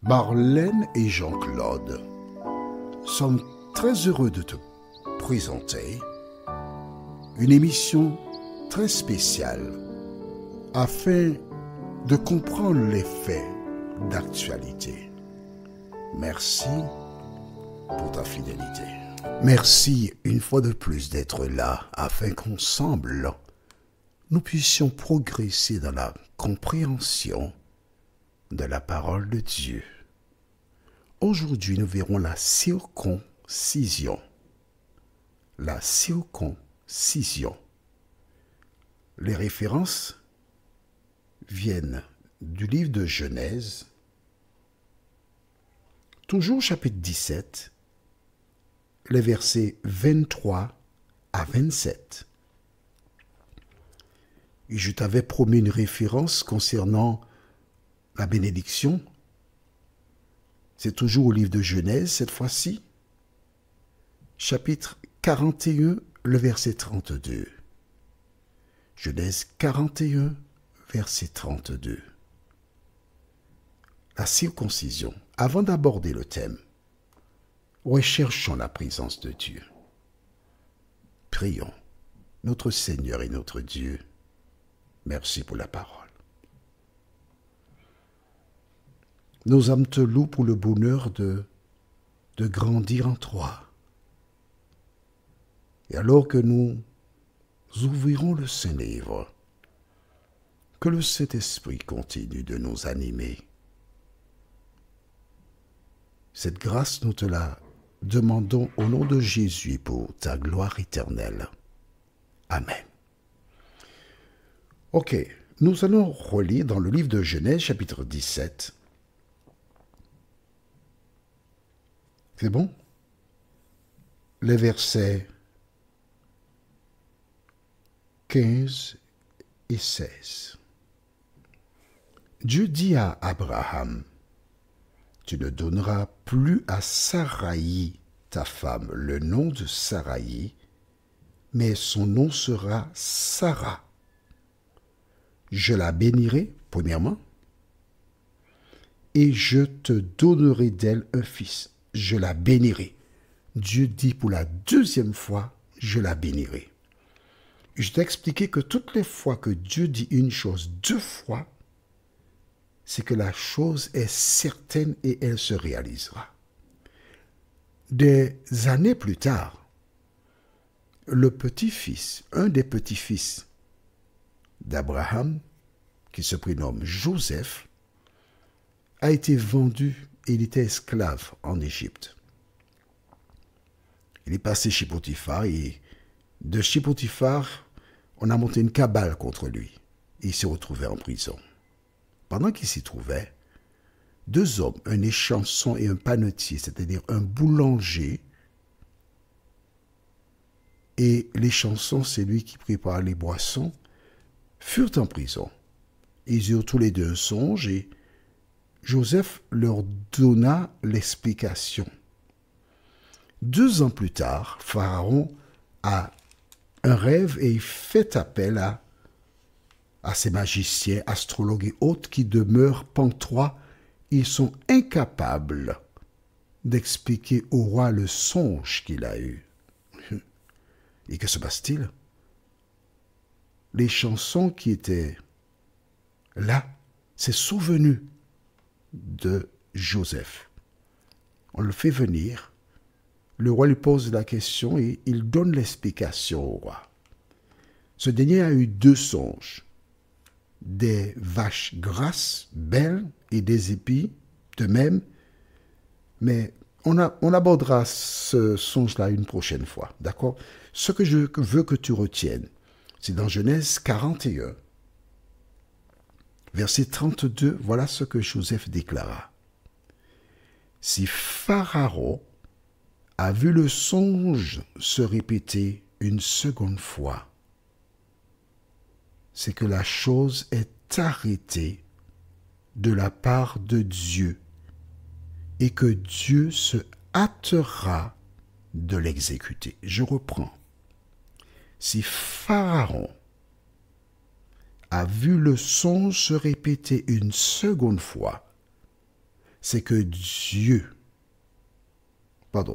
Marlène et Jean-Claude sommes très heureux de te présenter une émission très spéciale afin de comprendre les faits d'actualité. Merci pour ta fidélité. Merci une fois de plus d'être là afin qu'ensemble, nous puissions progresser dans la compréhension de la parole de Dieu. Aujourd'hui, nous verrons la circoncision. La circoncision. Les références viennent du livre de Genèse, toujours chapitre 17, les versets 23 à 27. Et je t'avais promis une référence concernant la bénédiction. C'est toujours au livre de Genèse, cette fois-ci, chapitre 41, le verset 32. Genèse 41, verset 32. La circoncision. Avant d'aborder le thème, recherchons la présence de Dieu. Prions. Notre Seigneur et notre Dieu, merci pour la parole. Nos âmes te louent pour le bonheur de grandir en toi. Et alors que nous ouvrirons le Saint-Livre, que le Saint-Esprit continue de nous animer. Cette grâce, nous te la demandons au nom de Jésus pour ta gloire éternelle. Amen. Ok, nous allons relire dans le livre de Genèse, chapitre 17. C'est bon? Les versets 15 et 16. Dieu dit à Abraham, « Tu ne donneras plus à Saraï, ta femme, le nom de Saraï, mais son nom sera Sarah. Je la bénirai, premièrement, et je te donnerai d'elle un fils. Je la bénirai. » Dieu dit pour la deuxième fois, je la bénirai. Je t'ai expliqué que toutes les fois que Dieu dit une chose deux fois, c'est que la chose est certaine et elle se réalisera. Des années plus tard, le petit-fils, un des petits-fils d'Abraham, qui se prénomme Joseph, a été vendu et il était esclave en Égypte. Il est passé chez Potiphar et de chez Potiphar, on a monté une cabale contre lui. Et il s'est retrouvé en prison. Pendant qu'il s'y trouvait, deux hommes, un échanson et un panetier, c'est-à-dire un boulanger, et l'échanson, c'est lui qui prépare les boissons, furent en prison. Ils eurent tous les deux un songe et Joseph leur donna l'explication. 2 ans plus tard, Pharaon a un rêve et il fait appel à ces magiciens, astrologues et autres qui demeurent pantois. Ils sont incapables d'expliquer au roi le songe qu'il a eu. Et que se passe-t-il? Les chansons qui étaient là s'est souvenu de Joseph. On le fait venir. Le roi lui pose la question et il donne l'explication au roi. Ce dernier a eu 2 songes. Des vaches grasses, belles, et des épis, de même. Mais on abordera ce songe-là une prochaine fois, d'accord? Ce que je veux que tu retiennes, c'est dans Genèse 41, verset 32, voilà ce que Joseph déclara. « Si Pharaon a vu le songe se répéter une seconde fois, c'est que la chose est arrêtée de la part de Dieu et que Dieu se hâtera de l'exécuter. » Je reprends. Si Pharaon a vu le songe se répéter une seconde fois, c'est que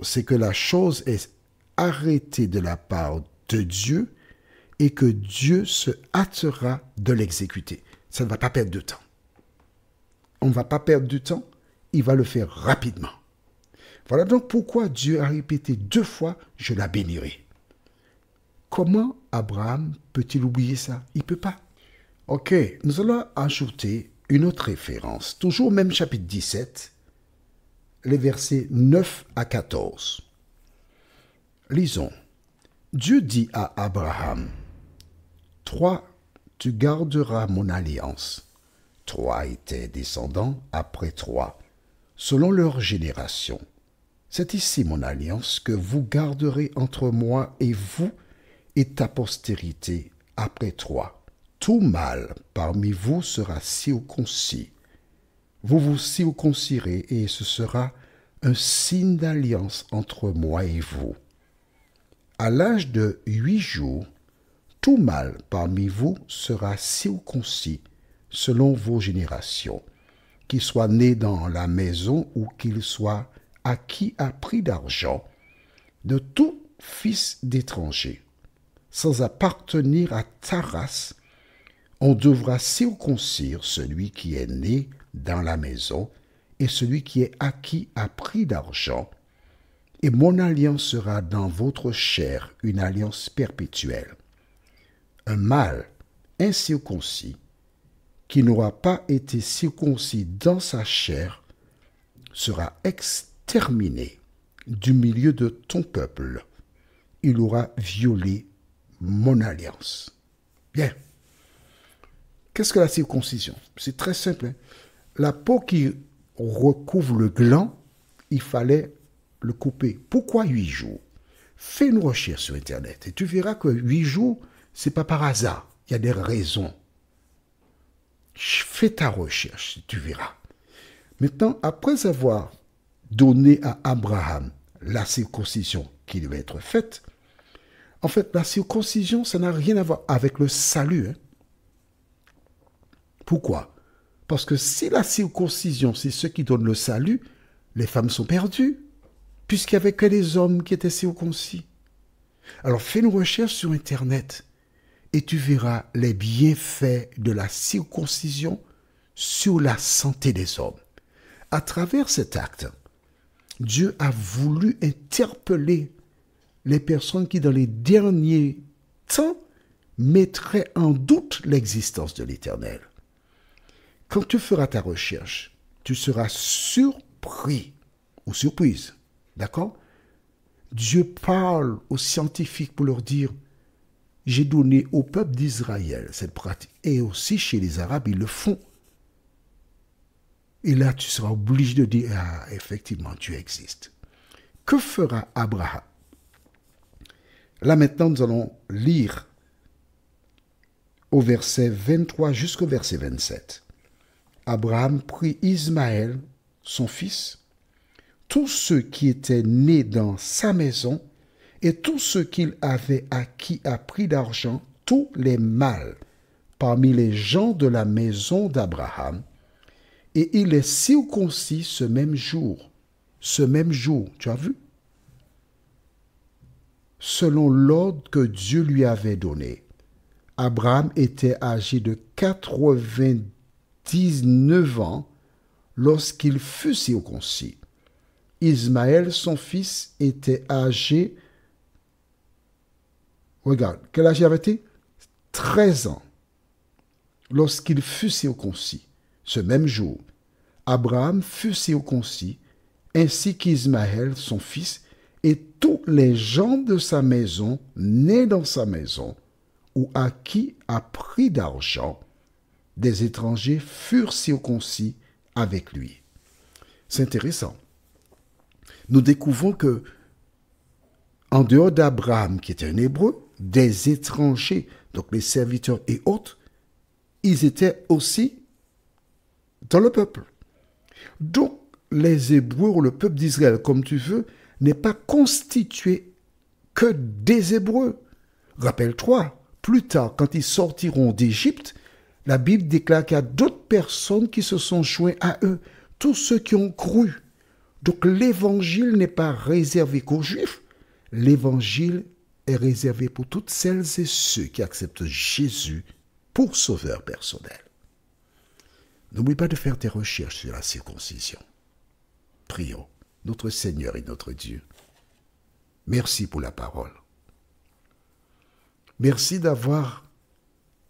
c'est que la chose est arrêtée de la part de Dieu et que Dieu se hâtera de l'exécuter. Ça ne va pas perdre de temps. On ne va pas perdre du temps, il va le faire rapidement. Voilà donc pourquoi Dieu a répété 2 fois, je la bénirai. Comment Abraham peut-il oublier ça? Il ne peut pas. Ok, nous allons ajouter une autre référence, toujours au même chapitre 17, les versets 9 à 14. Lisons. Dieu dit à Abraham, « Toi, tu garderas mon alliance. » 3 étaient descendants après 3, selon leur génération. C'est ici mon alliance que vous garderez entre moi et vous et ta postérité après 3. Tout mâle parmi vous sera circoncis. Vous vous circoncirez et ce sera un signe d'alliance entre moi et vous. À l'âge de 8 jours, tout mâle parmi vous sera circoncis selon vos générations, qu'il soit né dans la maison ou qu'il soit acquis à prix d'argent, de tout fils d'étranger, sans appartenir à ta race, on devra circoncire celui qui est né dans la maison et celui qui est acquis à prix d'argent, et mon alliance sera dans votre chair une alliance perpétuelle. Un mâle incirconcis, qui n'aura pas été circoncis dans sa chair, sera exterminé du milieu de ton peuple. Il aura violé mon alliance. Bien. Qu'est-ce que la circoncision? C'est très simple. La peau qui recouvre le gland, il fallait le couper. Pourquoi 8 jours? Fais une recherche sur Internet et tu verras que 8 jours, ce n'est pas par hasard. Il y a des raisons. Fais ta recherche, tu verras. Maintenant, après avoir donné à Abraham la circoncision qui devait être faite, en fait, la circoncision, ça n'a rien à voir avec le salut. Pourquoi? Parce que si la circoncision, c'est ce qui donne le salut, les femmes sont perdues, puisqu'il n'y avait que les hommes qui étaient circoncis. Alors, fais une recherche sur Internet et tu verras les bienfaits de la circoncision sur la santé des hommes. À travers cet acte, Dieu a voulu interpeller les personnes qui, dans les derniers temps, mettraient en doute l'existence de l'Éternel. Quand tu feras ta recherche, tu seras surpris ou surprise, d'accord? Dieu parle aux scientifiques pour leur dire « J'ai donné au peuple d'Israël cette pratique. » Et aussi chez les Arabes, ils le font. Et là, tu seras obligé de dire « Ah, effectivement, Dieu existe. » Que fera Abraham? Là, maintenant, nous allons lire au verset 23 jusqu'au verset 27. Abraham prit Ismaël, son fils, tous ceux qui étaient nés dans sa maison et tous ceux qu'il avait acquis à prix d'argent, tous les mâles parmi les gens de la maison d'Abraham, et il est circoncis ce même jour. Ce même jour, tu as vu? Selon l'ordre que Dieu lui avait donné. Abraham était âgé de 99 ans lorsqu'il fut circoncis. Ismaël, son fils, était âgé... Regarde, quel âge il avait-il? 13 ans. Lorsqu'il fut circoncis, ce même jour, Abraham fut circoncis, ainsi qu'Ismaël, son fils, et tous les gens de sa maison, nés dans sa maison, ou acquis à prix d'argent, des étrangers furent circoncis avec lui. C'est intéressant. Nous découvrons que, en dehors d'Abraham, qui était un Hébreu, des étrangers, donc les serviteurs et autres, ils étaient aussi dans le peuple. Donc, les Hébreux ou le peuple d'Israël, comme tu veux, n'est pas constitué que des Hébreux. Rappelle-toi, plus tard, quand ils sortiront d'Égypte, la Bible déclare qu'il y a d'autres personnes qui se sont joints à eux. tous ceux qui ont cru. Donc l'évangile n'est pas réservé qu'aux Juifs. L'évangile est réservé pour toutes celles et ceux qui acceptent Jésus pour sauveur personnel. N'oublie pas de faire tes recherches sur la circoncision. Prions, notre Seigneur et notre Dieu. Merci pour la parole. Merci d'avoir,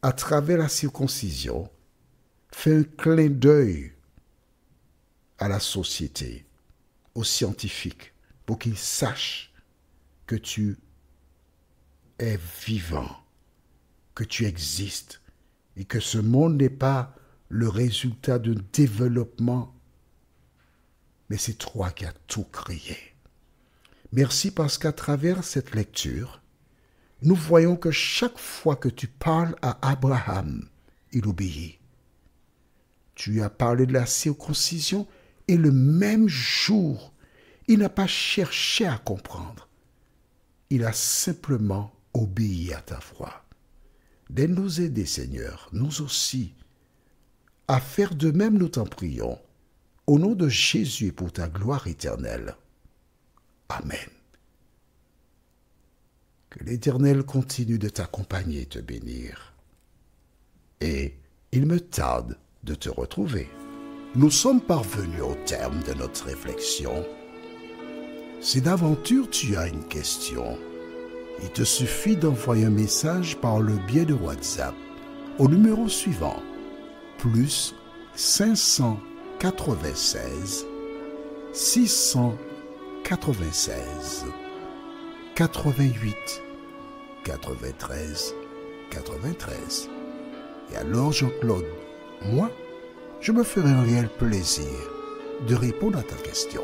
à travers la circoncision, fait un clin d'œil à la société, aux scientifiques, pour qu'ils sachent que tu es vivant, que tu existes, et que ce monde n'est pas le résultat d'un développement, mais c'est toi qui as tout créé. Merci parce qu'à travers cette lecture, nous voyons que chaque fois que tu parles à Abraham, il obéit. Tu as parlé de la circoncision et le même jour, il n'a pas cherché à comprendre. Il a simplement obéi à ta voix. D'aide nous aider, Seigneur, nous aussi, à faire de même, nous t'en prions, au nom de Jésus et pour ta gloire éternelle. Amen. Que l'Éternel continue de t'accompagner et te bénir. Et il me tarde de te retrouver. Nous sommes parvenus au terme de notre réflexion. Si d'aventure tu as une question, il te suffit d'envoyer un message par le biais de WhatsApp au numéro suivant, plus 596 696 88 93 93. Et alors Jean-Claude, moi, je me ferai un réel plaisir de répondre à ta question.